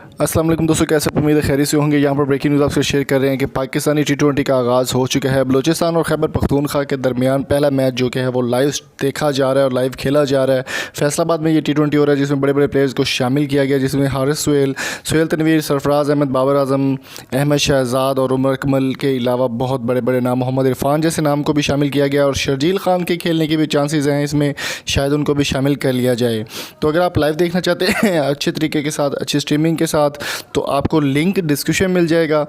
अस्सलाम वालेकुम दोस्तों, कैसे आप? उम्मीद है खैरियत से होंगे। यहाँ पर ब्रेकिंग न्यूज़ आपसे शेयर कर रहे हैं कि पाकिस्तानी T20 का आगाज़ हो चुका है। बलूचिस्तान और खैबर पख्तूनख्वा के दरमियान पहला मैच जो कि है वो लाइव देखा जा रहा है और लाइव खेला जा रहा है। फैसलाबाद में ये T20 हो रहा है जिसमें बड़े बड़े प्लेयर्स को शामिल किया गया, जिसमें हारिस सुहेल तनवीर, सरफराज अहमद, बाबर आजम, अहमद शहजाद और उमर अकमल के अलावा बहुत बड़े बड़े नाम, मोहम्मद इरफान जैसे नाम को भी शामिल किया गया और शर्जील खान के खेलने के भी चांसेस हैं इसमें, शायद उनको भी शामिल कर लिया जाए। तो अगर आप लाइव देखना चाहते हैं अच्छे तरीके के साथ, अच्छी स्ट्रीमिंग के साथ, तो आपको लिंक डिस्क्रिप्शन मिल जाएगा,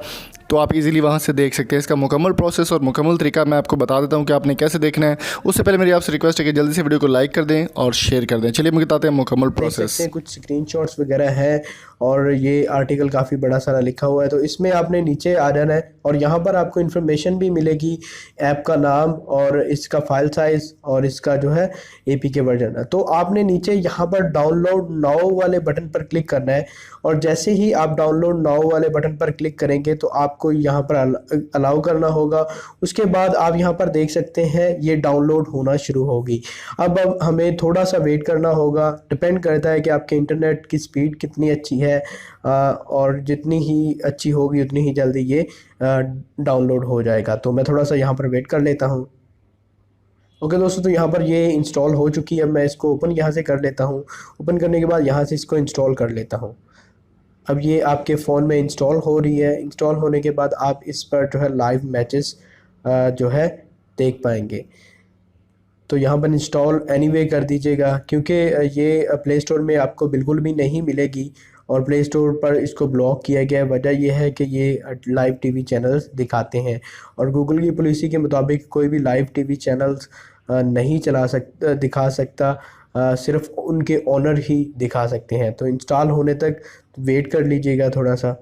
तो आप इजीली वहां से देख सकते हैं। इसका मुकम्मल प्रोसेस और मुकम्मल तरीका मैं आपको बता देता हूं कि आपने कैसे देखना है। उससे पहले मेरी आपसे रिक्वेस्ट है कि जल्दी से वीडियो को लाइक कर दें और शेयर कर दें। चलिए मैं बताते हैं मुकम्मल प्रोसेस। कुछ स्क्रीनशॉट्स वगैरह है और ये आर्टिकल काफ़ी बड़ा सारा लिखा हुआ है, तो इसमें आपने नीचे आ जाना है और यहाँ पर आपको इन्फॉर्मेशन भी मिलेगी, ऐप का नाम और इसका फाइल साइज़ और इसका जो है APK वर्जन। तो आपने नीचे यहाँ पर डाउनलोड नाउ वाले बटन पर क्लिक करना है और जैसे ही आप डाउनलोड नाउ वाले बटन पर क्लिक करेंगे तो आपको यहाँ पर अलाउ करना होगा। उसके बाद आप यहाँ पर देख सकते हैं ये डाउनलोड होना शुरू होगी। अब हमें थोड़ा सा वेट करना होगा, डिपेंड करता है कि आपके इंटरनेट की स्पीड कितनी अच्छी है और जितनी ही अच्छी होगी उतनी ही जल्दी ये डाउनलोड हो जाएगा। तो मैं थोड़ा सा यहाँ पर वेट कर लेता हूँ। ओके दोस्तों, तो यहाँ पर ये इंस्टॉल हो चुकी है। मैं इसको ओपन यहाँ से कर लेता हूँ। ओपन करने के बाद यहाँ से इसको इंस्टॉल कर लेता हूँ। अब ये आपके फ़ोन में इंस्टॉल हो रही है। इंस्टॉल होने के बाद आप इस पर जो है लाइव मैचेस जो है देख पाएंगे। तो यहाँ पर इंस्टॉल एनीवे कर दीजिएगा, क्योंकि ये प्ले स्टोर में आपको बिल्कुल भी नहीं मिलेगी और प्ले स्टोर पर इसको ब्लॉक किया गया है। वजह यह है कि ये लाइव टीवी चैनल्स दिखाते हैं और गूगल की पॉलिसी के मुताबिक कोई भी लाइव टीवी चैनल्स नहीं दिखा सकता, सिर्फ उनके ओनर ही दिखा सकते हैं। तो इंस्टॉल होने तक वेट कर लीजिएगा थोड़ा सा।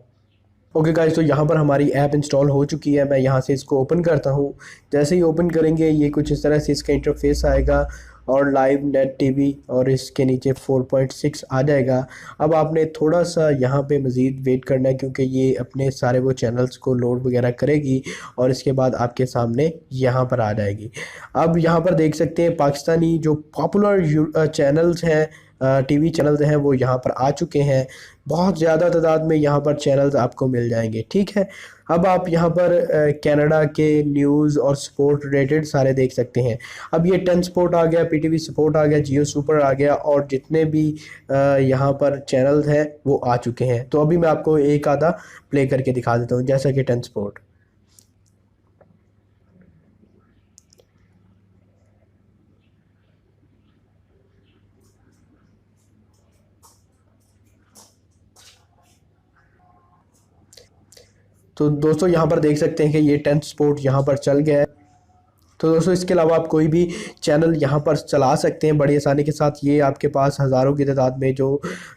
ओके गाइस, तो यहाँ पर हमारी ऐप इंस्टॉल हो चुकी है। मैं यहाँ से इसको ओपन करता हूँ। जैसे ही ओपन करेंगे ये कुछ इस तरह से इसका इंटरफेस आएगा और लाइव नेट टीवी और इसके नीचे 4.6 आ जाएगा। अब आपने थोड़ा सा यहाँ पे मज़ीद वेट करना है, क्योंकि ये अपने सारे वो चैनल्स को लोड वगैरह करेगी और इसके बाद आपके सामने यहाँ पर आ जाएगी। अब यहाँ पर देख सकते हैं पाकिस्तानी जो पॉपुलर चैनल्स हैं, टीवी चैनल्स हैं, वो यहाँ पर आ चुके हैं। बहुत ज़्यादा तादाद में यहाँ पर चैनल्स आपको मिल जाएंगे। ठीक है, अब आप यहाँ पर कनाडा के न्यूज़ और स्पोर्ट रिलेटेड सारे देख सकते हैं। अब ये 10 स्पोर्ट आ गया, PTV स्पोर्ट आ गया, जियो सुपर आ गया और जितने भी यहाँ पर चैनल्स हैं वो आ चुके हैं। तो अभी मैं आपको एक आधा प्ले करके दिखा देता हूँ, जैसा कि 10 स्पोर्ट। तो दोस्तों यहाँ पर देख सकते हैं कि ये 10 स्पोर्ट यहाँ पर चल गया है। तो दोस्तों इसके अलावा आप कोई भी चैनल यहाँ पर चला सकते हैं बड़ी आसानी के साथ। ये आपके पास हज़ारों की तादाद में जो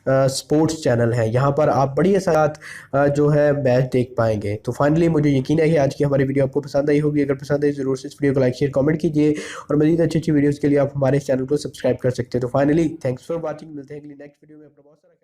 स्पोर्ट्स चैनल हैं, यहाँ पर आप बड़ी आसानी जो है मैच देख पाएंगे। तो फाइनली मुझे यकीन है कि आज की हमारी वीडियो आपको पसंद आई होगी। अगर पसंद आई ज़रूर से इस वीडियो को लाइक शेयर कमेंट कीजिए और मज़ीद अच्छी अच्छी वीडियोज़ के लिए आप हमारे चैनल को सब्सक्राइब कर सकते हैं। तो फाइनली थैंक्स फॉर वॉचिंग। मिलते हैं अगली नेक्स्ट वीडियो में। अपना बहुत सारा